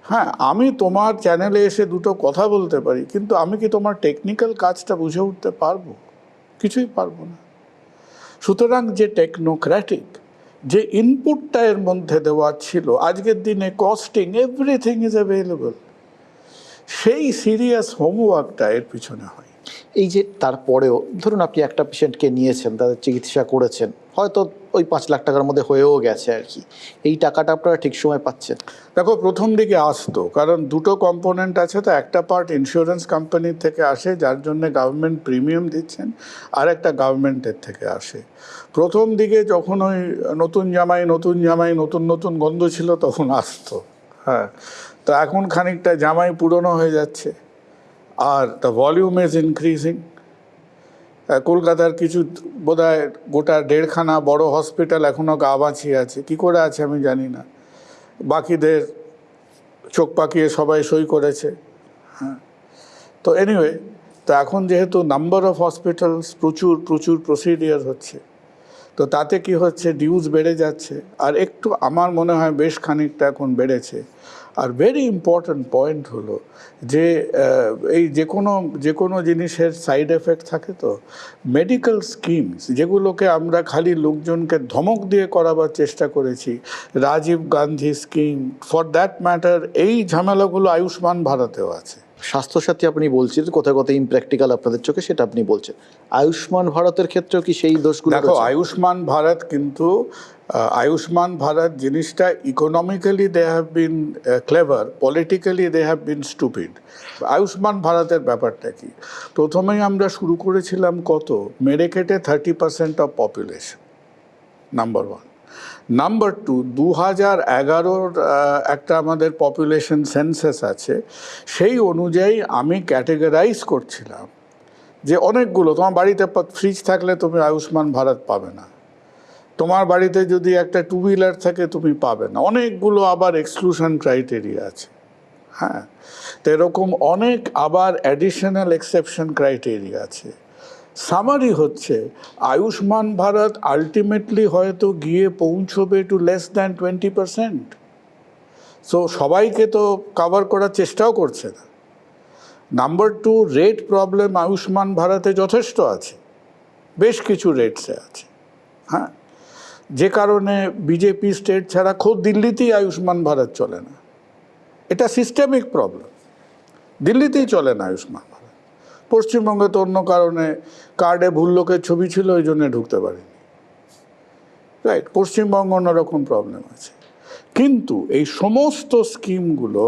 হ্যাঁ আমি তোমার চ্যানেলে এসে দুটো কথা বলতে পারি, কিন্তু আমি কি তোমার টেকনিক্যাল কাজটা বুঝে উঠতে পারবো? কিছুই পারবো না। সুতরাং যে টেকনোক্র্যাটিক যে ইনপুটটা এর মধ্যে দেওয়া ছিল, আজকের দিনে কস্টিং এভরিথিং ইজ অ্যাভেলেবল, সেই সিরিয়াস হোমওয়ার্কটা এর পিছনে হয়। এই যে তারপরেও ধরুন আপনি একটা পেশেন্টকে নিয়েছেন, তাদের চিকিৎসা করেছেন, হয়তো ওই 5 লাখ টাকার মধ্যে হয়েও গেছে আর কি, এই টাকাটা আপনারা ঠিক সময় পাচ্ছেন? দেখো প্রথম দিকে আসতো, কারণ দুটো কম্পোনেন্ট আছে, তো একটা পার্ট ইন্স্যুরেন্স কোম্পানির থেকে আসে, যার জন্য গভর্নমেন্ট প্রিমিয়াম দিচ্ছেন, আর একটা গভর্নমেন্টের থেকে আসে। প্রথম দিকে যখন ওই নতুন জামাই নতুন নতুন গন্ধ ছিল, তখন আসতো। হ্যাঁ, তো এখন খানিকটা জামাই পুরনো হয়ে যাচ্ছে, are the volume is increasing. কলকাতার কিছু বোধহয় গোটা 1.5খানা বড় হসপিটাল এখনও গা বাঁচিয়ে আছে, কী করে আছে আমি জানি না, বাকিদের চোখ পাকিয়ে সবাই সই করেছে। হ্যাঁ, তো এনিওয়ে, তো এখন যেহেতু নাম্বার অফ হসপিটালস প্রচুর প্রসিডিওর হচ্ছে, তো তাতে কি হচ্ছে, ডিউজ বেড়ে যাচ্ছে, আর একটু আমার মনে হয় বেশ খানিকটা এখন বেড়েছে। আর ভেরি ইম্পর্ট্যান্ট পয়েন্ট হলো যে এই যে কোনো জিনিসের সাইড এফেক্ট থাকে। তো মেডিকেল স্কিমস যেগুলোকে আমরা খালি লোকজনকে ধমক দিয়ে করাবার চেষ্টা করেছি, Rajiv Gandhi scheme for that matter, এই ঝামেলাগুলো আয়ুষ্মান ভারতেও আছে। স্বাস্থ্যসাথী আপনি বলছেন কোথায় কোথায় ইমপ্র্যাকটিক্যাল আপনাদের চোখে, সেটা আপনি বলছেন। আয়ুষ্মান ভারতের ক্ষেত্রেও কি সেই দোষগুলো? দেখো আয়ুষ্মান ভারত কিন্তু আয়ুষ্মান ভারত জিনিসটা economically they have been clever, politically they have been stupid. Ayushman ভারতের ব্যাপারটা কি, প্রথমেই আমরা শুরু করেছিলাম কত, মেরে কেটে 30% অফ পপুলেশন, নাম্বার 1। নাম্বার 2, 2011-র একটা আমাদের পপুলেশন সেন্সাস আছে, সেই অনুযায়ী আমি ক্যাটেগরাইজ করছিলাম যে অনেকগুলো, তোমার বাড়িতে ফ্রিজ থাকলে তুমি আয়ুষ্মান ভারত পাবে না, তোমার বাড়িতে যদি একটা 2 হুইলার থাকে তুমি পাবে না, অনেকগুলো আবার এক্সক্লুশন ক্রাইটেরিয়া আছে। হ্যাঁ, তো এরকম অনেক আবার অ্যাডিশনাল এক্সেপশন ক্রাইটেরিয়া আছে। সামারি হচ্ছে আয়ুষ্মান ভারত আলটিমেটলি হয়তো গিয়ে পৌঁছবে টু লেস দ্যান 20%। সো সবাইকে তো কভার করার চেষ্টাও করছে না। Number two, rate problem Ayushman ভারতে যথেষ্ট আছে, বেশ কিছু রেটসে আছে। হ্যাঁ, যে কারণে বিজেপি স্টেট ছাড়া খোদ দিল্লিতেই আয়ুষ্মান ভারত চলে না। এটা সিস্টেমিক প্রবলেম, দিল্লিতেই চলে না আয়ুষ্মান ভারত। পশ্চিমবঙ্গে তো অন্য কারণে কার্ডে ভুল লোকের ছবি ছিল, ওই জন্যে ঢুকতে পারেনি, রাইট। পশ্চিমবঙ্গ অন্যরকম প্রবলেম আছে। কিন্তু এই সমস্ত স্কিমগুলো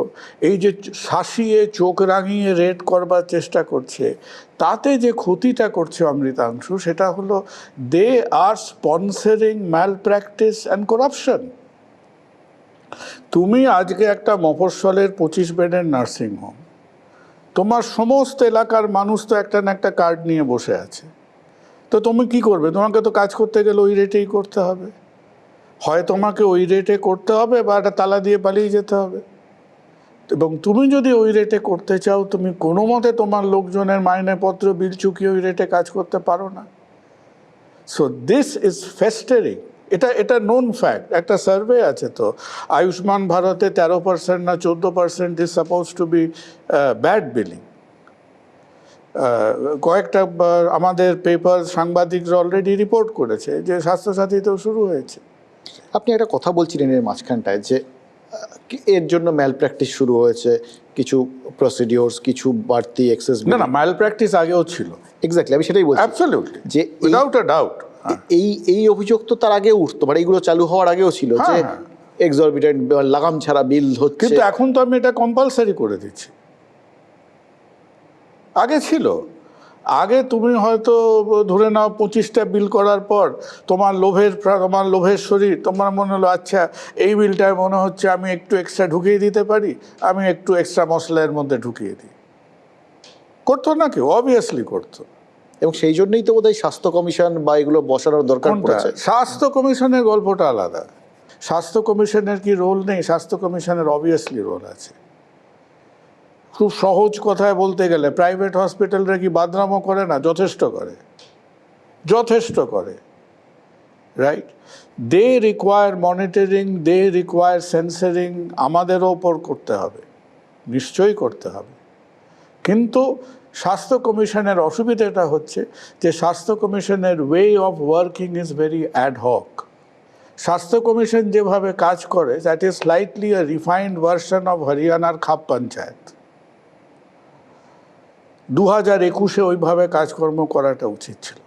এই যে শাসিয়ে চোখ রাঙিয়ে রেট করবার চেষ্টা করছে, তাতে যে ক্ষতিটা করছে অমৃতাংশু, সেটা হলো they are sponsoring malpractice and corruption. তুমি আজকে একটা মফস্বলের 25 বেডের নার্সিংহোম, তোমার সমস্ত এলাকার মানুষ তো একটা না একটা কার্ড নিয়ে বসে আছে, তো তুমি কি করবে? তোমাকে তো কাজ করতে গেলে ওই রেটেই করতে হবে, হয় তোমাকে ওই রেটে করতে হবে বা একটা তালা দিয়ে পালিয়ে যেতে হবে। এবং তুমি যদি ওই রেটে করতে চাও, তুমি কোনো মতে তোমার লোকজনের মাইনেপত্র বিল চুকিয়ে ওই রেটে কাজ করতে পারো না। So this is festering. এটা নোন ফ্যাক্ট, একটা সার্ভে আছে তো, আয়ুষ্মান ভারতে 13% না 14% is suppose two B bad billing. কয়েকটা আমাদের পেপার সাংবাদিকরা অলরেডি রিপোর্ট করেছে যে স্বাস্থ্যসাথীতেও শুরু হয়েছে। আপনি একটা কথা বলছিলেন এর মাঝখানটায় যে এর জন্য ম্যাল প্র্যাকটিস শুরু হয়েছে, কিছু প্রসিডিওরস, কিছু বাড়তি এক্সেস। না না, ম্যাল প্র্যাকটিস আগেও ছিল। এক্স্যাক্টলি, আমি সেটাই বলছি। অ্যাবসলিউটলি, যে উইদাউট আ ডাউট। এই অভিযোগ তো তার আগেও উঠতো, মানে এইগুলো চালু হওয়ার আগেও ছিল যে এক্সরবিটেন্ট লাগাম ছাড়া বিল হচ্ছে। কিন্তু এখন তো আমি এটা কম্পালসারি করে দিচ্ছি। আগে ছিল, আগে তুমি হয়তো ধরে নাও 25টা বিল করার পর তোমার লোভের শরীর, তোমার মনে হলো আচ্ছা এই বিলটায় মনে হচ্ছে আমি একটু এক্সট্রা ঢুকিয়ে দিতে পারি, আমি একটু এক্সট্রা মশলা এর মধ্যে ঢুকিয়ে দিই। করতো না কেউ? অবভিয়াসলি করতো। এবং সেই জন্যই তো বোধহয় স্বাস্থ্য কমিশন বা এগুলো বসানোর দরকার পড়েছে। স্বাস্থ্য কমিশনের গল্পটা আলাদা। স্বাস্থ্য কমিশনের কি রোল নেই? স্বাস্থ্য কমিশনের অবভিয়াসলি রোল আছে। খুব সহজ কথায় বলতে গেলে প্রাইভেট হসপিটালরা কি বাদরামও করে না? যথেষ্ট করে, যথেষ্ট করে, রাইট। দে রিকোয়ার মনিটরিং, দে রিকোয়ার সেন্সারিং, আমাদেরও ওপর করতে হবে, নিশ্চয়ই করতে হবে। কিন্তু স্বাস্থ্য কমিশনের অসুবিধাটা হচ্ছে যে স্বাস্থ্য কমিশনের way of working is very ad hoc. স্বাস্থ্য কমিশন যেভাবে কাজ করে, that is slightly a refined version of হরিয়ানার খাপ পঞ্চায়েত। 2021-এ ওইভাবে কাজকর্ম করাটা উচিত ছিল।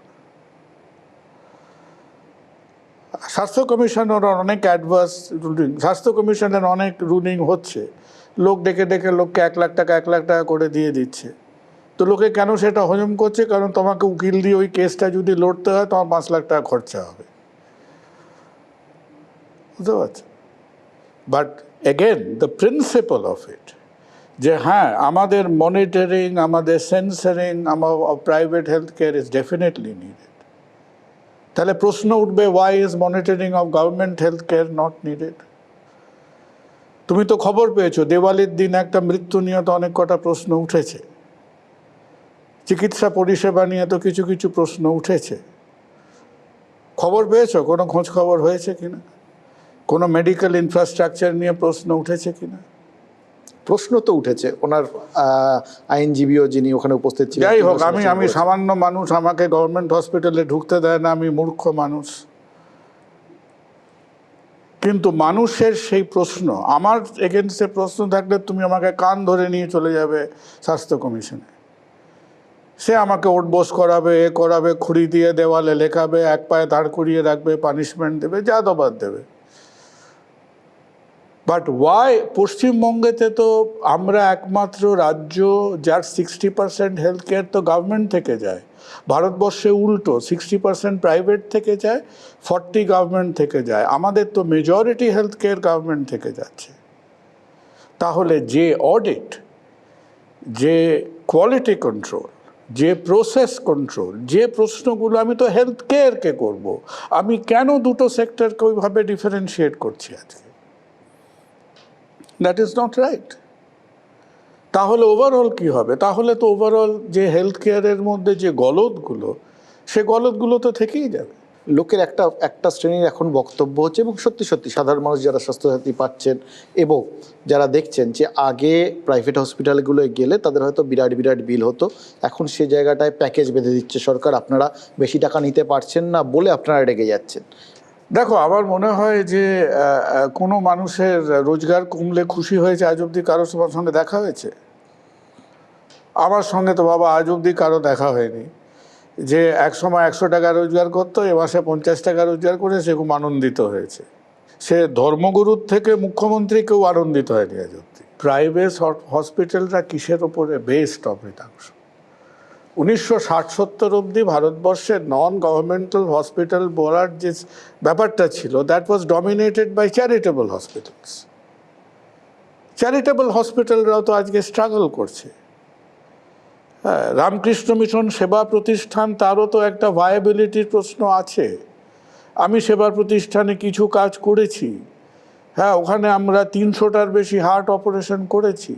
স্বাস্থ্য কমিশনের অনেক অ্যাডভার্স রুলিং, স্বাস্থ্য কমিশনের অনেক রুলিং হচ্ছে, লোক ডেকে ডেকে লোককে 1 লাখ টাকা 1 লাখ টাকা করে দিয়ে দিচ্ছে। তো লোকে কেন সেটা হজম করছে? কারণ তোমাকে উকিল দিয়ে ওই কেসটা যদি লড়তে হয়, তোমার 5 লাখ টাকা খরচা হবে, বুঝতে পারছো? But again the principle of it, যে হ্যাঁ আমাদের মনিটরিং, আমাদের সেন্সারিং, আমার private health care is definitely needed. তাহলে প্রশ্ন উঠবে, why is monitoring of government health care not needed? তুমি তো খবর পেয়েছো, দেওয়ালির দিন একটা মৃত্যু নিয়ে তো অনেক কটা প্রশ্ন উঠেছে। চিকিৎসা পরিষেবা নিয়ে তো কিছু কিছু প্রশ্ন উঠেছে। খবর পেয়েছো? কোনো খোঁজ খবর হয়েছে কিনা? কোনো মেডিকেল ইনফ্রাস্ট্রাকচার নিয়ে প্রশ্ন উঠেছে কিনা? প্রশ্ন তো উঠেছে, ওনার আইনজীবীও যিনি ওখানে উপস্থিত ছিলেন। যাই হোক, আমি সামান্য মানুষ, আমাকে গভর্নমেন্ট হসপিটালে ঢুকতে দেয় না, আমি মূর্খ মানুষ। কিন্তু মানুষের সেই প্রশ্ন, আমার এগেনস্টে প্রশ্ন থাকলে তুমি আমাকে কান ধরে নিয়ে চলে যাবে স্বাস্থ্য কমিশনে। সে আমাকে ওঠবোস করাবে, এ করাবে, খুঁড়ি দিয়ে দেওয়ালে লেখাবে, এক পায়ে দাঁড় করিয়ে রাখবে, পানিশমেন্ট দেবে, যা দবাদ দেবে। But why? পশ্চিমবঙ্গেতে তো আমরা একমাত্র রাজ্য যার 60% হেলথ কেয়ার তো গভর্নমেন্ট থেকে যায়। ভারতবর্ষে উল্টো, 60% প্রাইভেট থেকে যায়, 40 গভর্নমেন্ট থেকে যায়। আমাদের তো মেজরিটি হেলথ কেয়ার গভর্নমেন্ট থেকে যাচ্ছে। তাহলে যে অডিট, যে কোয়ালিটি কন্ট্রোল, যে প্রসেস কন্ট্রোল, যে প্রশ্নগুলো, আমি তো হেলথ কেয়ারকে করব, আমি কেন দুটো সেক্টরকে ওইভাবে ডিফারেন্সিয়েট করছি আজকে? That is not right. তাহলে ওভারঅল কি হবে? তাহলে তো ওভারঅল যে হেলথ কেয়ারের মধ্যে যে গলদগুলো, সে গলদগুলো তো থেকেই যাবে। লোকের একটা শ্রেণীর এখন বক্তব্য হচ্ছে, এবং সত্যি সত্যি সাধারণ মানুষ যারা স্বাস্থ্যসাথী পাচ্ছেন এবং যারা দেখছেন যে আগে প্রাইভেট হসপিটালগুলোয় গেলে তাদের হয়তো বিরাট বিরাট বিল হতো, এখন সে জায়গাটায় প্যাকেজ বেঁধে দিচ্ছে সরকার, আপনারা বেশি টাকা নিতে পারছেন না বলে আপনারা রেগে যাচ্ছেন। দেখো, আমার মনে হয় যে কোনো মানুষের রোজগার কমলে খুশি হয়েছে আজ অবধি কারোর সঙ্গে দেখা হয়েছে? আমার সঙ্গে তো বাবা আজ অবধি কারো দেখা হয়নি যে এক সময় 100 টাকা রোজগার করতো, এ মাসে 50 টাকা রোজগার করে সে খুব আনন্দিত হয়েছে। সে ধর্মগুরুর থেকে মুখ্যমন্ত্রী কেউ আনন্দিত হয়নি আজ অবধি। প্রাইভেট হসপিটালরা কিসের ওপরে বেসড অমৃতাংশ? 1960-70 অবধি ভারতবর্ষের নন গভর্নমেন্টাল হসপিটাল বলার যে ব্যাপারটা ছিল, that was dominated by charitable hospitals. Charitable হসপিটালরাও তো আজকে স্ট্রাগল করছে। হ্যাঁ, রামকৃষ্ণ মিশন সেবা প্রতিষ্ঠান, তারও তো একটা ভায়াবিলিটির প্রশ্ন আছে। আমি সেবা প্রতিষ্ঠানে কিছু কাজ করেছি। হ্যাঁ, ওখানে আমরা 300টার বেশি হার্ট অপারেশন করেছি।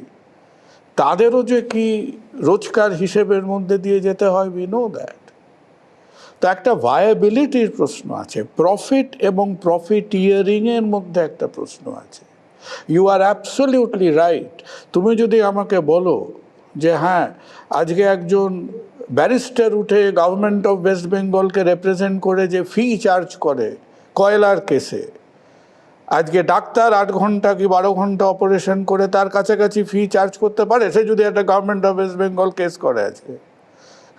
তাদেরও যে কি রোজগার হিসেবের মধ্যে দিয়ে যেতে হয়, উই নো দ্যাট। তো একটা ভায়াবিলিটির প্রশ্ন আছে, প্রফিট এবং প্রফিটিয়ারিংয়ের মধ্যে একটা প্রশ্ন আছে। You are absolutely right. তুমি যদি আমাকে বলো যে হ্যাঁ, আজকে একজন ব্যারিস্টার উঠে গভর্নমেন্ট অফ ওয়েস্ট বেঙ্গলকে রিপ্রেজেন্ট করে যে ফি চার্জ করে কয়লার কেসে, আজকে ডাক্তার 8 ঘন্টা কি 12 ঘন্টা অপারেশন করে তার কাছাকাছি ফি চার্জ করতে পারে, সে যদি একটা government of West Bengal case করে, আজকে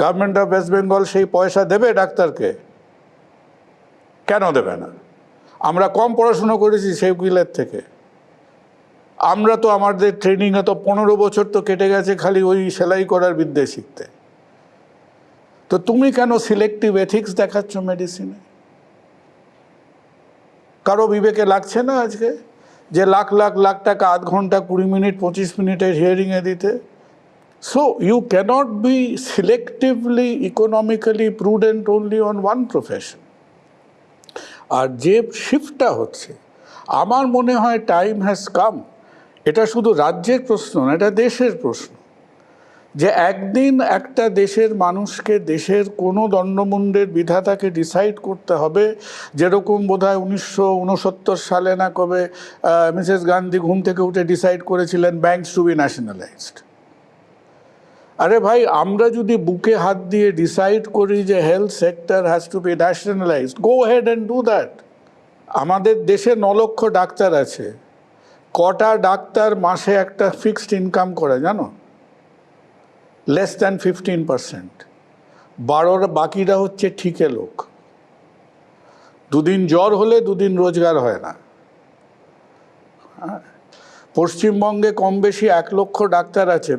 গভর্নমেন্ট অফ ওয়েস্ট বেঙ্গল সেই পয়সা দেবে ডাক্তারকে? কেন দেবে না? আমরা কম পড়াশুনো করেছি সেই উকিলের থেকে? আমরা তো আমাদের ট্রেনিংয়ে তো 15 বছর তো কেটে গেছে খালি ওই সেলাই করার বিদ্যে শিখতে। তো তুমি কেন সিলেক্টিভ এথিক্স দেখাচ্ছ মেডিসিনে? কারো বিবেকে লাগছে না আজকে যে লাখ লাখ লাখ টাকা 8 ঘন্টা 20 মিনিট 25 মিনিটের হিয়ারিংয়ে দিতে? So you cannot be selectively economically prudent only on one profession. আর যে শিফটটা হচ্ছে, আমার মনে হয় টাইম হ্যাজ কাম। এটা শুধু রাজ্যের প্রশ্ন না, এটা দেশের প্রশ্ন, যে একদিন একটা দেশের মানুষকে দেশের কোনো দণ্ডমুণ্ডের বিধাতাকে ডিসাইড করতে হবে, যেরকম বোধহয় 1969 সালে না কবে মিসেস গান্ধী ঘুম থেকে উঠে ডিসাইড করেছিলেন ব্যাংকস টু বি ন্যাশনালাইজড। আরে ভাই, আমরা যদি বুকে হাত দিয়ে ডিসাইড করি যে health sector has to be nationalised, go ahead and do that. আমাদের দেশে 9 লক্ষ ডাক্তার আছে। কটা ডাক্তার মাসে একটা ফিক্সড ইনকাম করে জানো? Less than 15%। বাকিরা হচ্ছে ঠিকে লোক। দুদিন জ্বর হলে দুদিন রোজগার হয় না। পশ্চিমবঙ্গে কম বেশি 1 লক্ষ ডাক্তার আছে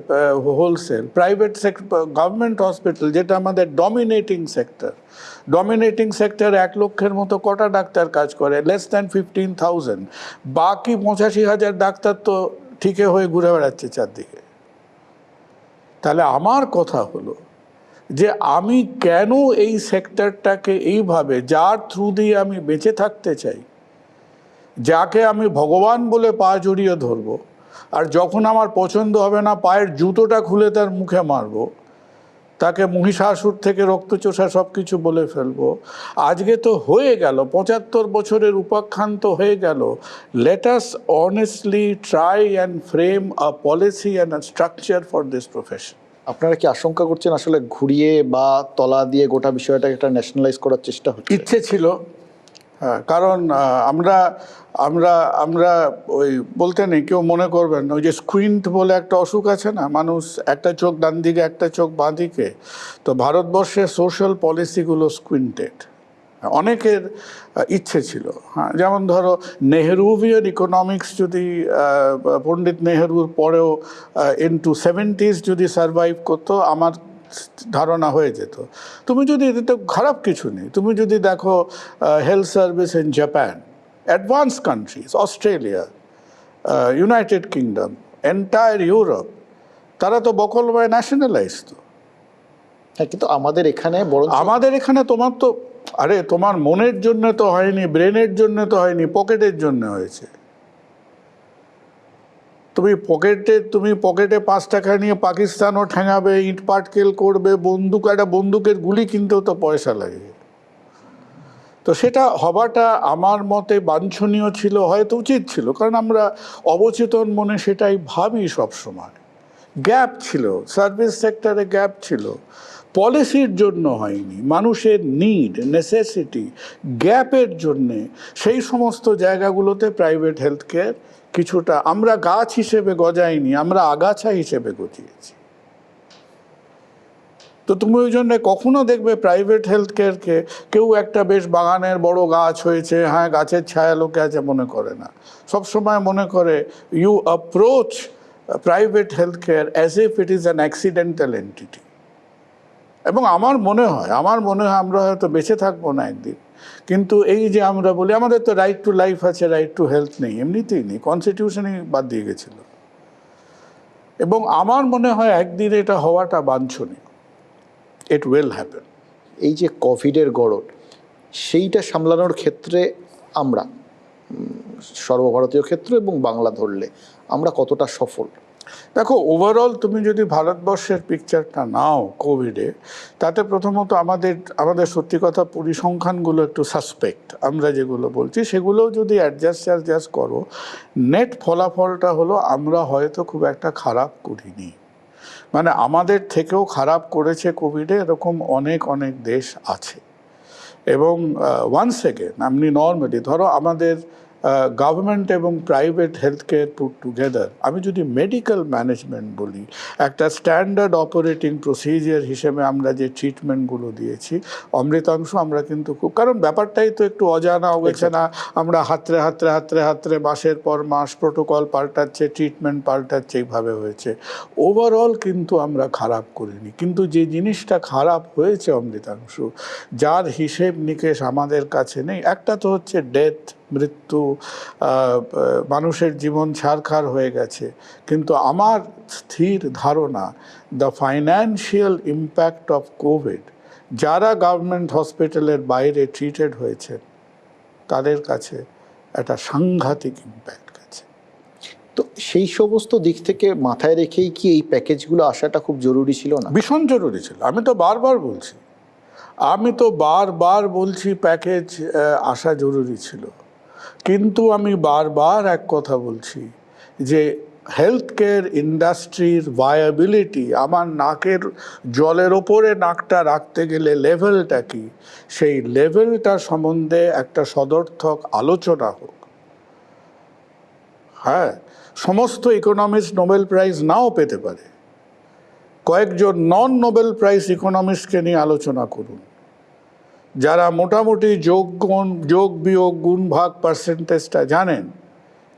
wholesale. Private sector, government hospital যেটা আমাদের ডমিনেটিং সেক্টর, 1 লক্ষের মতো কটা ডাক্তার কাজ করে? Less than 15,000। বাকি 85,000 ডাক্তার তো ঠিকে হয়ে ঘুরে বেড়াচ্ছে চারদিকে। তাহলে আমার কথা হলো যে আমি কেন এই সেক্টরটাকে এইভাবে, যার থ্রু দিয়ে আমি বেঁচে থাকতে চাই, যাকে আমি ভগবান বলে পা জড়িয়ে ধরবো, আর যখন আমার পছন্দ হবে না পায়ের জুতোটা খুলে তার মুখে মারবো, তাকে মহিষাসুর থেকে রক্তচোষা সব কিছু বলে ফেলবো। আজকে তো হয়ে গেল, 75 বছরের উপাখ্যান্ত হয়ে গেল। Let us honestly try and frame a policy and a structure for this profession. আপনারা কি আশঙ্কা করছেন আসলে ঘুরিয়ে বা তলা দিয়ে গোটা বিষয়টাকে একটা ন্যাশনালাইজ করার চেষ্টা হচ্ছে? ইচ্ছে ছিল, হ্যাঁ, কারণ আমরা আমরা আমরা ওই বলতে নেই, কেউ মনে করবেন ওই যে স্কুইন্ট বলে একটা অসুখ আছে না, মানুষ একটা চোখ ডান দিকে একটা চোখ বাঁ দিকে। তো ভারতবর্ষের সোশ্যাল পলিসিগুলো স্কুইন্টেড। অনেকের ইচ্ছে ছিল, হ্যাঁ, যেমন ধরো নেহরুভিয়ান ইকোনমিক্স যদি পণ্ডিত নেহরুর পরেও ইনটু 70s যদি সারভাইভ করতো, আমার ধারণা হয়ে যেত। তুমি যদি, এতে খারাপ কিছু নেই, তুমি যদি দেখো health service in Japan, advance countries, Australia, United kingdom, entire Europe, তারা তো বকলময় ন্যাশনালাইজ। তো হ্যাঁ, কিন্তু আমাদের এখানে আমাদের এখানে তোমার তো, আরে তোমার মনের জন্য তো হয়নি, ব্রেনের জন্য তো হয়নি, পকেটের জন্য হয়েছে। তুমি পকেটে 5 টাকা নিয়ে পাকিস্তানও ঠেঙাবে, ইট পাটকেল করবে, একটা বন্দুকের গুলি কিনতেও তো পয়সা লাগে। তো সেটা হওয়াটা আমার মতে বাঞ্ছনীয় ছিল, হয়তো উচিত ছিল, কারণ আমরা অবচেতন মনে সেটাই ভাবি সব সময়। গ্যাপ ছিল, সার্ভিস সেক্টরে গ্যাপ ছিল, পলিসির জন্য হয়নি, মানুষের নিড, নেসেসিটি, গ্যাপের জন্যে সেই সমস্ত জায়গাগুলোতে প্রাইভেট হেলথ কেয়ার কিছুটা আমরা গাছ হিসেবে গজাইনি, আমরা আগাছা হিসেবে গজিয়েছি। তো তুমি ওই জন্য কখনো দেখবে প্রাইভেট হেলথ কেয়ারকে কেউ একটা বেশ বাগানের বড় গাছ হয়েছে, হ্যাঁ গাছের ছায়া লোকে আছে মনে করে না। সবসময় মনে করে you approach private health care as if it is an accidental entity. এবং আমার মনে হয় আমরা হয়তো বেঁচে থাকবো না একদিন, কিন্তু এই যে আমরা বলি আমাদের তো রাইট টু লাইফ আছে, রাইট টু হেলথ নেই, এমনিতেই নেই, কনস্টিটিউশনই বাদ দিয়ে গেছিল। এবং আমার মনে হয় একদিন এটা হওয়াটা বাঞ্ছনীয়। It will happen. এই যে কোভিডের গড়ন, সেইটা সামলানোর ক্ষেত্রে আমরা সর্বভারতীয় ক্ষেত্র এবং বাংলা ধরলে আমরা কতটা সফল? দেখো, ওভারঅল তুমি যদি ভারতবর্ষের পিকচারটা নাও কোভিডে, তাতে প্রথমত আমাদের সত্যি কথা পরিসংখ্যানগুলো একটু সাসপেক্ট। আমরা যেগুলো বলছি সেগুলোও যদি অ্যাডজাস্ট করো, নেট ফলাফলটা হলো আমরা হয়তো খুব একটা খারাপ করিনি। মানে আমাদের থেকেও খারাপ করেছে কোভিডে এরকম অনেক অনেক দেশ আছে। এবং ওয়ান্স এগেন আপনি নর্মালি ধরো আমাদের গভর্নমেন্ট এবং private health care put together, আমি যদি মেডিকেল ম্যানেজমেন্ট বলি, একটা স্ট্যান্ডার্ড অপারেটিং প্রসিজিয়ার হিসেবে আমরা যে ট্রিটমেন্টগুলো দিয়েছি, অমৃতাংশ আমরা কিন্তু খুব, কারণ ব্যাপারটাই তো একটু অজানা হয়েছে না, আমরা হাতরে মাসের পর মাস প্রোটোকল পাল্টাচ্ছে, ট্রিটমেন্ট পাল্টাচ্ছে, এইভাবে হয়েছে। ওভারঅল কিন্তু আমরা খারাপ করিনি, কিন্তু যে জিনিসটা খারাপ হয়েছে অমৃতাংশ, যার হিসেব নিকেশ আমাদের কাছে নেই, একটা তো হচ্ছে ডেথ, মৃত্যু, মানুষের জীবন ছারখার হয়ে গেছে। কিন্তু আমার স্থির ধারণা the financial impact of Covid, যারা গভর্নমেন্ট হসপিটালের বাইরে ট্রিটেড হয়েছে তাদের কাছে একটা সাংঘাতিক ইম্প্যাক্ট গেছে। তো সেই সমস্ত দিক থেকে মাথায় রেখেই কি এই প্যাকেজগুলো আসাটা খুব জরুরি ছিল না? ভীষণ জরুরি ছিল। আমি তো বারবার বলছি প্যাকেজ আসা জরুরি ছিল, কিন্তু আমি বারবার এক কথা বলছি যে হেলথ কেয়ার ইন্ডাস্ট্রির ভায়াবিলিটি, আমার নাকের জলের ওপরে নাকটা রাখতে গেলে লেভেলটা কি, সেই লেভেলটা সম্বন্ধে একটা সদর্থক আলোচনা হোক। হ্যাঁ, সমস্ত ইকোনমিস্ট নোবেল প্রাইজ নাও পেতে পারে, কয়েকজন নন নোবেল প্রাইজ ইকোনমিস্টকে নিয়ে আলোচনা করুন, যারা মোটামুটি যোগ বিয়োগ গুণ ভাগ পার্সেন্টেজটা জানেন।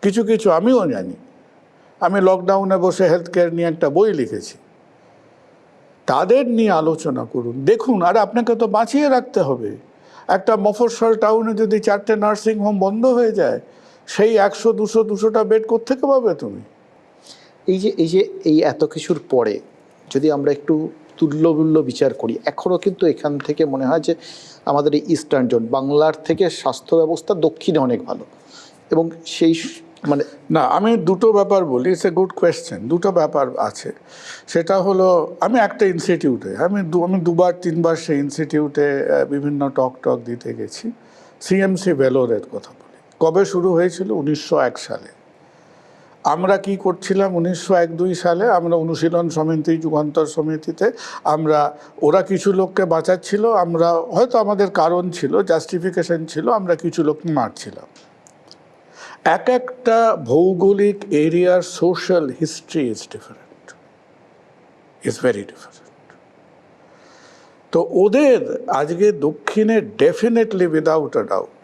কিছু আমিও জানি, আমি লকডাউনে বসে হেলথ কেয়ার নিয়ে একটা বই লিখেছি। তাদের নিয়ে আলোচনা করুন, দেখুন। আর আপনাকে তো বাঁচিয়ে রাখতে হবে। একটা মফস্বল টাউনে যদি 4টে নার্সিং হোম বন্ধ হয়ে যায়, সেই 100-200টা বেড কোত্থেকে পাবে তুমি? এই এত কিছুর পরে যদি আমরা একটু তুল্যমূল্য বিচার করি, এখনও কিন্তু এখান থেকে মনে হয় যে আমাদের এই ইস্টার্ন জোন, বাংলার থেকে স্বাস্থ্য ব্যবস্থা দক্ষিণে অনেক ভালো। এবং সেই মানে না, আমি দুটো ব্যাপার বলি, ইটস এ গুড কোয়েশ্চেন। দুটো ব্যাপার আছে। সেটা হলো, আমি একটা ইনস্টিটিউটে, আমি 2-3বার সেই ইনস্টিটিউটে বিভিন্ন টক দিতে গেছি। সিএমসি ভেলোরের কথা বলি। কবে শুরু হয়েছিল? 1901 সালে। আমরা কি করছিলাম 1901-2 সালে? আমরা অনুশীলন সমিতি, যুগান্তর সমিতিতে ওরা কিছু লোককে বাঁচাচ্ছিল, আমরা হয়তো আমাদের কারণ ছিল, জাস্টিফিকেশন ছিল, আমরা কিছু লোক মারছিলাম। একটা ভৌগোলিক এরিয়ার social history is different, is very different. তো ওদের আজকে দক্ষিণে ডেফিনেটলি উইদাউট আ ডাউট,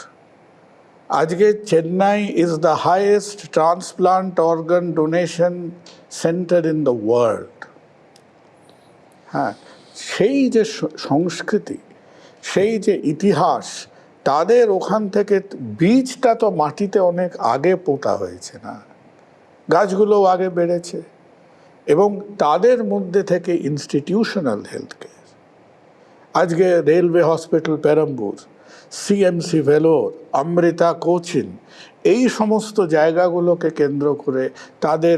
আজকে Chennai is the highest transplant organ donation centre in the world. হ্যাঁ, সেই যে সংস্কৃতি, সেই যে ইতিহাস, তাদের ওখান থেকে বীজটা তো মাটিতে অনেক আগে পোতা হয়েছে না, গাছগুলোও আগে বেড়েছে। এবং তাদের মধ্যে থেকে ইনস্টিটিউশনাল হেলথ কেয়ার, আজকে railway hospital Perambur, CMC Vellore, Amrita Cochin, এই সমস্ত জায়গাগুলোকে কেন্দ্র করে তাদের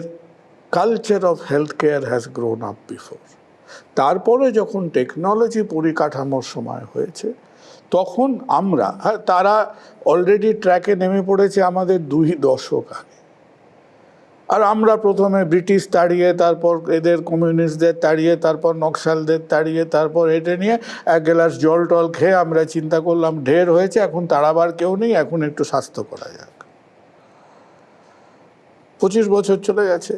culture of health care has grown up before. তারপরে যখন টেকনোলজি পরিকাঠামোর সময় হয়েছে তখন আমরা, হ্যাঁ, তারা অলরেডি ট্র্যাকে নেমে পড়েছে আমাদের 2 দশক আগে। আর আমরা প্রথমে ব্রিটিশ তাড়িয়ে, তারপর এদের কমিউনিস্টদের তাড়িয়ে, তারপর নকশালদের তাড়িয়ে, তারপর এটা নিয়ে এক গ্লাস জল টল খেয়ে আমরা চিন্তা করলাম ঢের হয়েছে, এখন তাড়াবার কেউ নেই, এখন একটু স্বাস্থ্য করা যাক। 25 বছর চলে গেছে।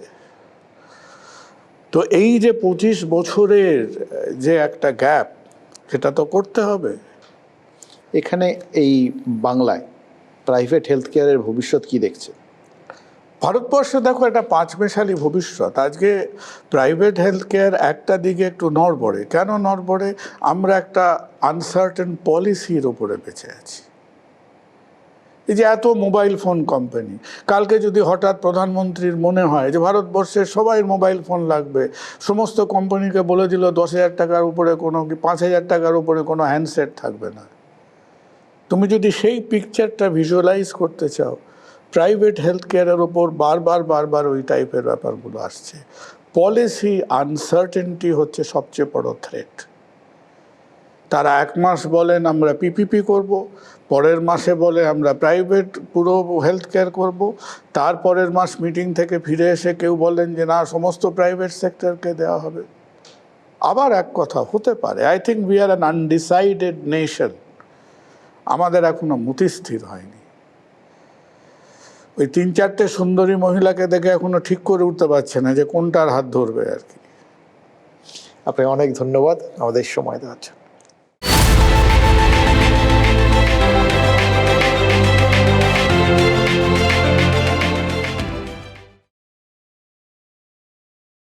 তো এই যে 25 বছরের যে একটা গ্যাপ, সেটা তো করতে হবে। এখানে এই বাংলায় প্রাইভেট হেলথ কেয়ারের ভবিষ্যৎ কি দেখছে? ভারতবর্ষে দেখো একটা পাঁচমেশালি ভবিষ্যৎ। আজকে প্রাইভেট হেলথ কেয়ার একটা দিকে একটু নড়বড়ে। কেন নড়বড়ে? আমরা একটা আনসার্টেন পলিসির ওপরে বেঁচে আছি। এই যে এত মোবাইল ফোন কোম্পানি, কালকে যদি হঠাৎ প্রধানমন্ত্রীর মনে হয় যে ভারতবর্ষের সবাই মোবাইল ফোন লাগবে, সমস্ত কোম্পানিকে বলে দিল 10,000 টাকার উপরে কোনো, 5,000 টাকার উপরে কোনো হ্যান্ডসেট থাকবে না। তুমি যদি সেই পিকচারটা ভিজুয়ালাইজ করতে চাও, প্রাইভেট হেলথ কেয়ারের ওপর বারবার ওই টাইপের ব্যাপারগুলো আসছে। পলিসি আনসার্টেনটি হচ্ছে সবচেয়ে বড় থ্রেট। তারা 1 মাস বলেন আমরা পিপিপি করব, পরের মাসে বলে আমরা প্রাইভেট পুরো হেলথ কেয়ার করব, তারপরের মাস মিটিং থেকে ফিরে এসে কেউ বলেন যে না, সমস্ত প্রাইভেট সেক্টরকে দেওয়া হবে। আবার এক কথা হতে পারে, I think we are an undecided nation. আমাদের এখনো মতিস্থির হয়নি। ওই 3-4টে সুন্দরী মহিলাকে দেখে এখনো ঠিক করে উঠতে পারছে না যে কোনটার হাত ধরবে আর কি। আপনাকে অনেক ধন্যবাদ আমাদের সময় দেওয়ার জন্য।